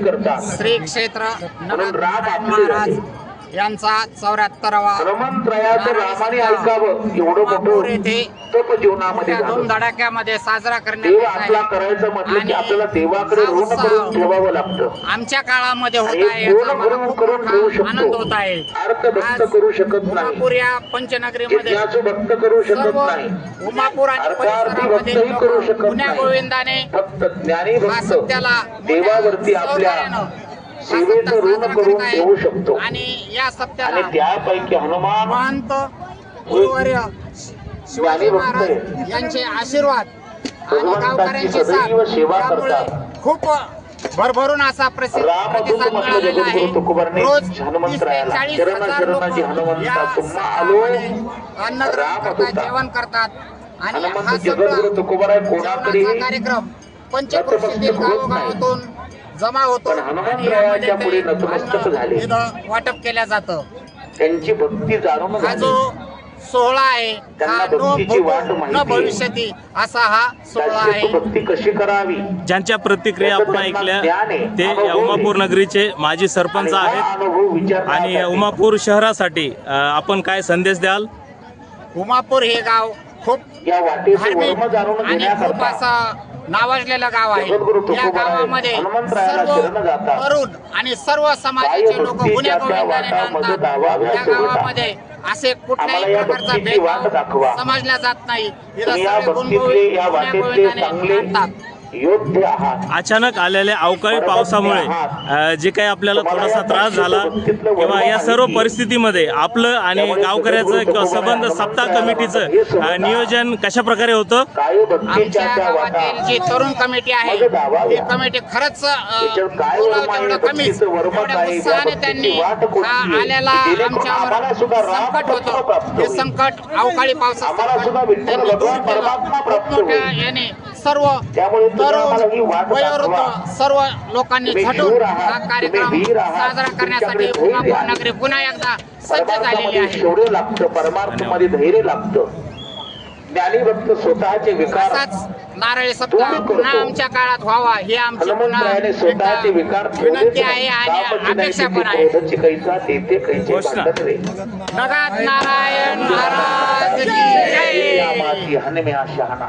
करता श्री क्षेत्र म्हणून राम आपले महाराज झाले. यांचा 74वा हनुमंतरायाचं रामाने ऐकावं एवढं उमापूर मोठं येथे तप जीवनामध्ये झालं. धूमधडाक्यामध्ये साजरा देव करण्यात आपला येत करायचं म्हटलं की आणि आपल्याला देवाकडे हा ऋण उत्सव करून ठेवावं लागतं. आमच्या काळामध्ये होत हे आहे याचा ऋण मला करून खूप करून ठेवू मोठा आनंद शकतो. होत आहे. अर्थ व्यक्त आज करू शकत उमापूर नाही, या पंचनगरीमध्ये जिज्ञासू भक्त करू शकत सर्व नाही, उमापूर आणि अर्थार्थी परिसरामध्ये भक्तही करू शकत पुण्या नाही. गोविंदाने फक्त ज्ञानी हा भक्त सत्याला देवावरती आपल्या सेवेचं ऋण करून ठेवू शकतो. आणि या आणि सत्याला त्यापैकी हनुमान महंत गुरुवर्य शिवाजी भक्त आहे. महाराज यांचे आशीर्वाद आणि भगवंताची गावकऱ्यांची सदैव साथ सेवा यामुळे करतात. खूप भरभरून असा प्रतिसाद रामदूत म्हटलं मिळालेला आहे. जगद्गुरु तुकोबांनी रोज 30 ते हनुमंतरायाला 40 चरण हजार शरणाची लोक हनुमंता या तुम्हा आलो सप्ताहामध्ये अन्नदान करतात, रामदूता. जेवण करतात आणि हनुमंत हा जगद्गुरु सगळा तुकोबाराय कोणाकडेही जेवणाचा कार्यक्रम पंचक्रोशीतील नतमस्तक होत नाही. गावोगावातून जमा होतो पण आणि हनुमंतरायाच्या यामध्ये पुढे ते नतमस्तक अन्न झाले. इथं वाटप केल्या जातं. त्यांची भक्ती जाणून हा झाली. जो सोहळा आहे त्यांना हा भक्तीची वाट न माहिती आहे. भविष्यती असा हा सोहळा त्याची आहे. भक्ती कशी करावी ज्यांच्या प्रतिक्रिया आपण ऐकल्या ते अनुभव या उमापूर नगरीचे माजी सरपंच आणि हा आहेत. अनुभव विचारण्यासाठी आणि या उमापूर शहरासाठी आपण काय संदेश द्याल? उमापूर हे गाव खूप या वाटेचे धार्मिक वर्म जाणून आणि खूप घेण्याकरता असं नावाजलेलं गाव आहे. जगद्गुरु या तुकोबाराय गावामध्ये हनुमंतरायाला सर्व शरण जातात. तरुण आणि सर्व समाजाचे लोक भक्तीच्या गुण्या त्या गोविंदाने वाटामध्ये नांदतात. दावाव्या या सोडतात. गावामध्ये असे आम्हाला कुठल्याही या प्रकारचा भक्तीची वाट भेदभाव दाखवा. समजला जात नाही. इथं तुम्ही या सगळे भक्तीतले गुणगोविंद या गुण्या वाटेतले गोविंदाने चांगले नांदतात. योद्धे आहात. अचानक आलेल्या अवकाळी पावसामुळे जे काही आपल्याला थोडासा त्रास झाला किंवा या सर्व परिस्थितीमध्ये आपलं आणि गावकऱ्याचं किंवा संबंध सप्ताह कमिटीचं नियोजन कशा प्रकारे होतं? काय भक्तीच्या आमच्या त्या वाटा गावातील जी तरुण कमिटी आहे ही कमिटी खरंच त्याच्यावर काय बोलावं वर्म आहे, तेवढं कमीच. भक्तीचं वर्म एवढ्या काय, उत्साहाने त्या त्यांनी भक्तीची वाट कोणती हा आहे, आलेला जेणेकरून आमच्यावर आम्हाला सुद्धा संकट रामतत्व होतं. प्राप्त हे होईल. संकट अवकाळी पावसाचं आम्हाला सुद्धा संकट विठ्ठल त्यांनी दूर भगवान केलं. परमात्मा खूप प्राप्त मोठ्या होईल. याने सर्व त्यामुळे तुम्ही आम्हाला ही वाट तरुण वयोवृद्ध दाखवा. सर्व लोकांनी तुम्ही झटून शूर आहात, हा तुम्ही कार्यक्रम वीर आहात, साजरा करण्यासाठी तुमच्याकडे धैर्य उमापूर आहे. नगरी पुन्हा एकदा सज्ज झालेली परमार्थामध्ये आहे. शौर्य लागतं, परमार्थामध्ये धैर्य लागतं. ज्ञानी भक्त स्वतःचे विकार असाच नारळी सप्ताह पुन्हा आमच्या काळात व्हावा ही आमची पुन्हा हनुमंतरायाने स्वतःचे विकार विनंती आहे आणि अपेक्षा पण आहे. घोषणा. जगात नारायण महाराज की जय. हनुम्या शहाणा